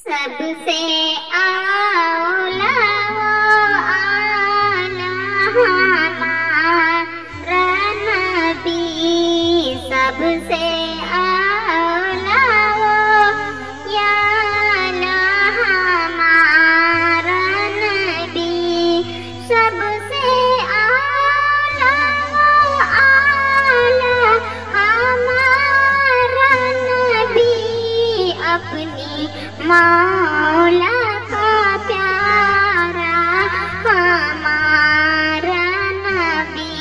सबसे आला वो आला हमारा नबी, सबसे आला वो या आला हमारा नबी, सबसे आला वो आला हमारा नबी, अपनी मौला का प्यारा हमारा नबी,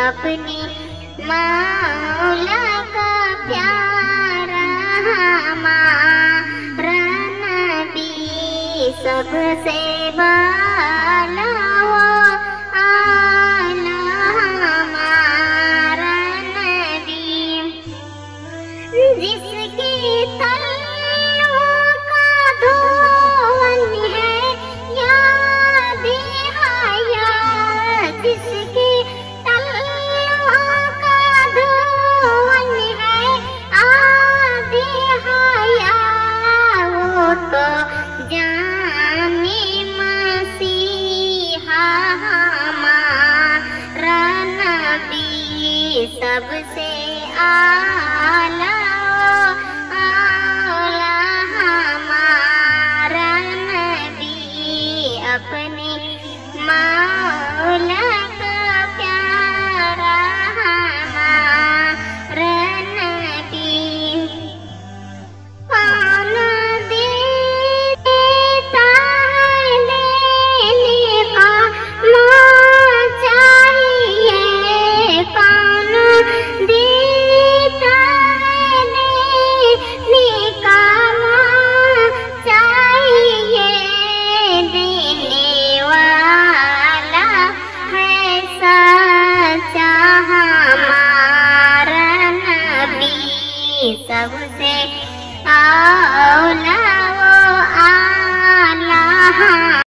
अपनी मौला का प्यारा हमारा नबी, सबसे बाला वो आला हमारा नबी, जिसकी जिसकी तलवार का धुन है आदि हया, वो तो जाने मसीहा हमारा नबी, सबसे आला आला हमारा नबी, अपने मौला का प्यारा हमारा नबी, कौन देता है लेने का माँ चाहिए, कौन देता है लेने का माँ चाहिए, देने वाला है सच्चा हमारा नबी, सबसे आला वो आला